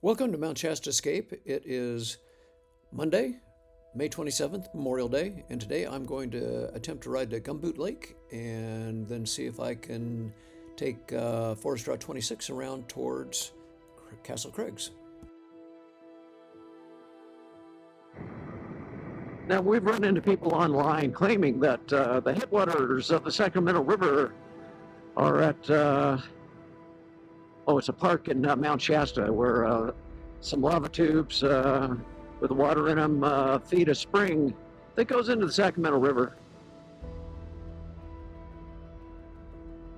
Welcome to Mt Shasta Escape. It is Monday, May 27th, Memorial Day, and today I'm going to attempt to ride to Gumboot Lake and then see if I can take Forest Route 26 around towards Castle Craigs. Now, we've run into people online claiming that the headwaters of the Sacramento River are at it's a park in Mt Shasta where some lava tubes with water in them feed a spring that goes into the Sacramento River.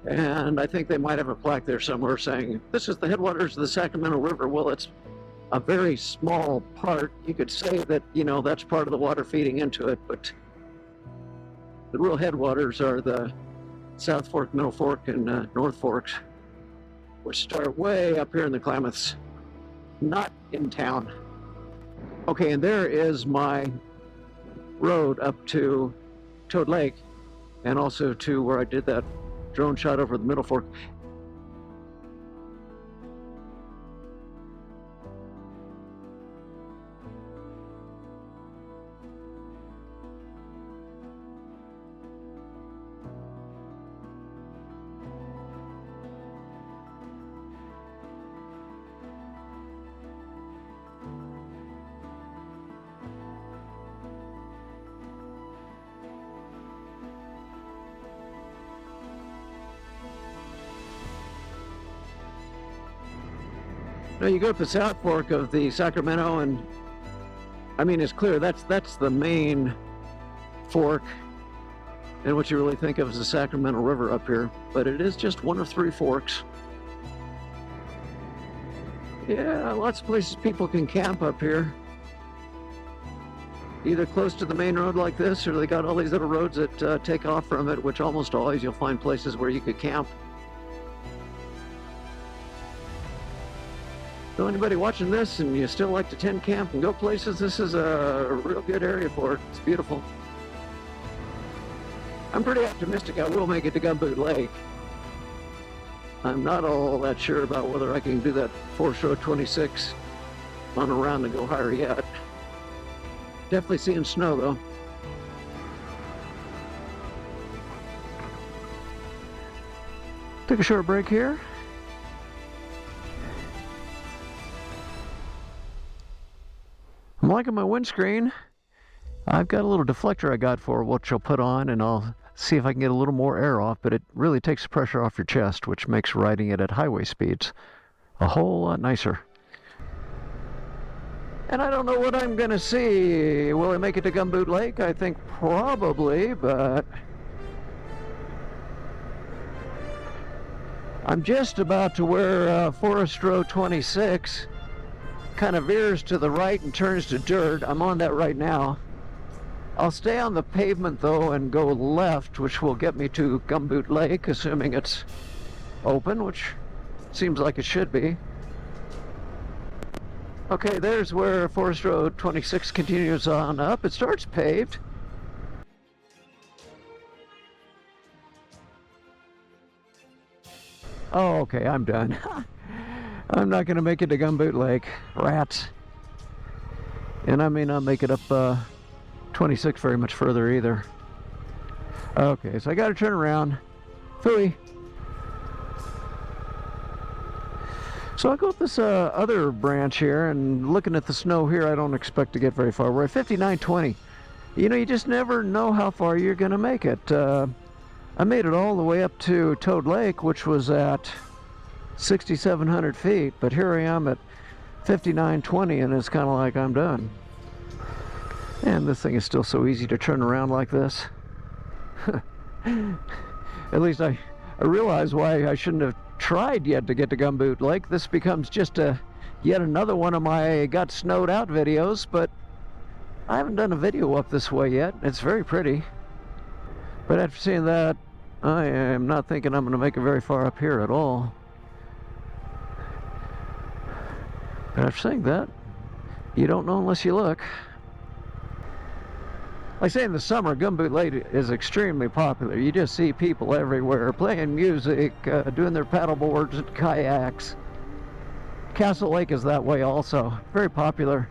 And I think they might have a plaque there somewhere saying, this is the headwaters of the Sacramento River. Well, it's a very small part. You could say that, that's part of the water feeding into it, but the real headwaters are the South Fork, Middle Fork, and North Forks, which start way up here in the Klamaths, not in town. Okay, and there is my road up to Toad Lake, and also to where I did that drone shot over the Middle Fork. Now you go up the South Fork of the Sacramento, and I mean, it's clear that's the main fork, and what you really think of as the Sacramento River up here, but it is just one of three forks. Yeah, lots of places people can camp up here, either close to the main road like this, or they got all these little roads that take off from it, which almost always you'll find places where you could camp. So anybody watching this and you still like to tent camp and go places, this is a real good area for it. It's beautiful. I'm pretty optimistic I will make it to Gumboot Lake. I'm not all that sure about whether I can do that Forest Road 26 on around and go higher yet. Definitely seeing snow though. Took a short break here. I'm liking my windscreen. I've got a little deflector I got for which I'll put on, and I'll see if I can get a little more air off, but it really takes the pressure off your chest, which makes riding it at highway speeds a whole lot nicer. And I don't know what I'm gonna see. Will I make it to Gumboot Lake? I think probably, but I'm just about to where Forest Road 26 kind of veers to the right and turns to dirt. I'm on that right now. I'll stay on the pavement though and go left, which will get me to Gumboot Lake, assuming it's open, which seems like it should be. Okay, there's where Forest Road 26 continues on up. It starts paved. Oh, okay, I'm done. I'm not going to make it to Gumboot Lake. Rats. And I may not make it up 26 very much further either. Okay, so I got to turn around. Phooey. So I'll go with this other branch here, and looking at the snow here, I don't expect to get very far. We're at 5920. You just never know how far you're going to make it. I made it all the way up to Toad Lake, which was at 6,700 feet, but here I am at 5920, and it's kind of like I'm done. And this thing is still so easy to turn around like this. At least I realize why I shouldn't have tried yet to get to Gumboot Lake. This becomes just yet another one of my got snowed out videos, but I haven't done a video up this way yet. It's very pretty. But after seeing that, I am not thinking I'm going to make it very far up here at all. But after saying that, you don't know unless you look. Like I say, in the summer, Gumboot Lake is extremely popular. You just see people everywhere playing music, doing their paddle boards and kayaks. Castle Lake is that way also. Very popular.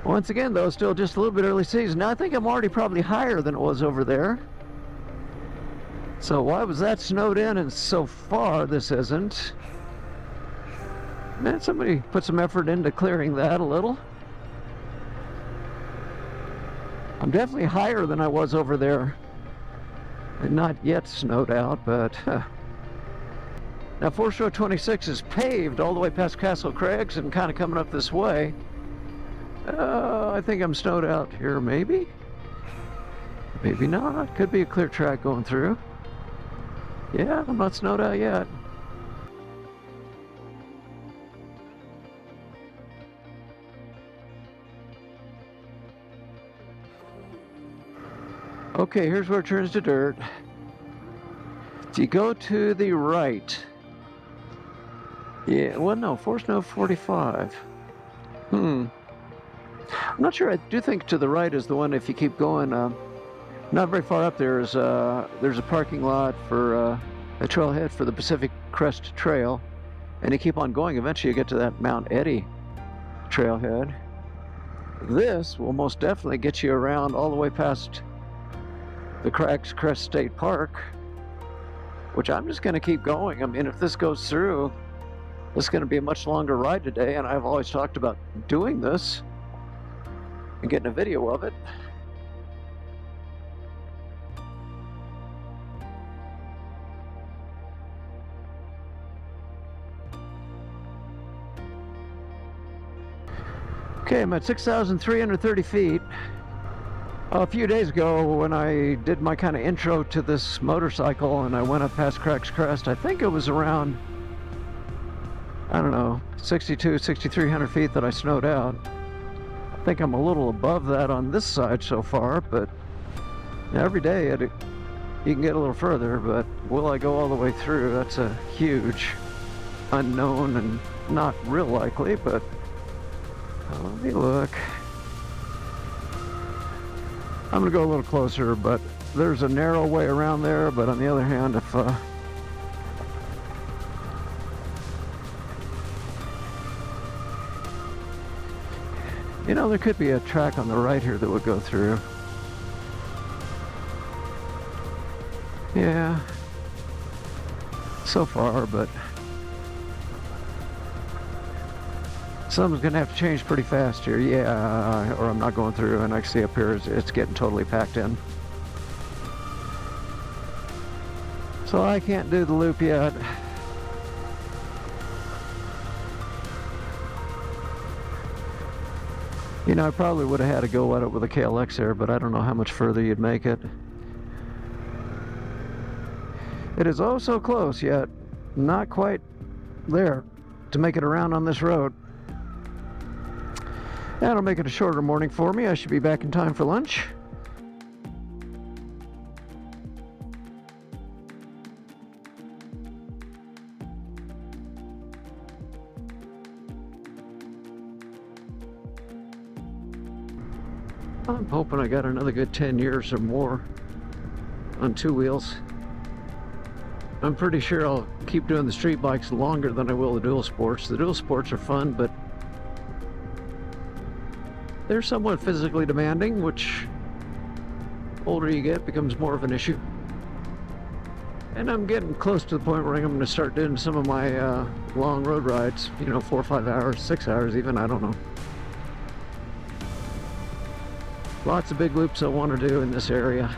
Once again, though, still just a little bit early season. Now, I think I'm already probably higher than it was over there. So why was that snowed in and so far this isn't? Man, somebody put some effort into clearing that a little. I'm definitely higher than I was over there. And not yet snowed out, but... Now, Forest Road 26 is paved all the way past Castle Craigs and kind of coming up this way. I think I'm snowed out here, maybe? Maybe not. Could be a clear track going through. Yeah, I'm not snowed out yet. Okay, here's where it turns to dirt. If you go to the right... Yeah, well, no, Forest Road 45. I'm not sure. I do think to the right is the one if you keep going. Not very far up there is there's a parking lot for a trailhead for the Pacific Crest Trail. And you keep on going, eventually you get to that Mount Eddy trailhead. This will most definitely get you around all the way past the Crags Crest State Park, which I'm just going to keep going. I mean, if this goes through, this is going to be a much longer ride today, and I've always talked about doing this and getting a video of it. Okay, I'm at 6,330 feet. A few days ago when I did my kind of intro to this motorcycle and I went up past Crags Crest, I think it was around, I don't know, 6,300 feet that I snowed out. I think I'm a little above that on this side so far, but every day you can get a little further, but will I go all the way through? That's a huge unknown and not real likely, but let me look. I'm going to go a little closer, but there's a narrow way around there, but on the other hand, if you know, there could be a track on the right here that would go through. Yeah, so far, but something's going to have to change pretty fast here. Yeah, or I'm not going through, and I see up here it's getting totally packed in. So I can't do the loop yet. You know, I probably would have had to go at it with a KLX there, but I don't know how much further you'd make it. It is oh so close, yet not quite there to make it around on this road. That'll make it a shorter morning for me. I should be back in time for lunch. I'm hoping I got another good 10 years or more on two wheels. I'm pretty sure I'll keep doing the street bikes longer than I will the dual sports. The dual sports are fun, but they're somewhat physically demanding, which older you get becomes more of an issue. And I'm getting close to the point where I'm going to start doing some of my long road rides, you know, 4 or 5 hours, 6 hours even, I don't know. Lots of big loops I want to do in this area.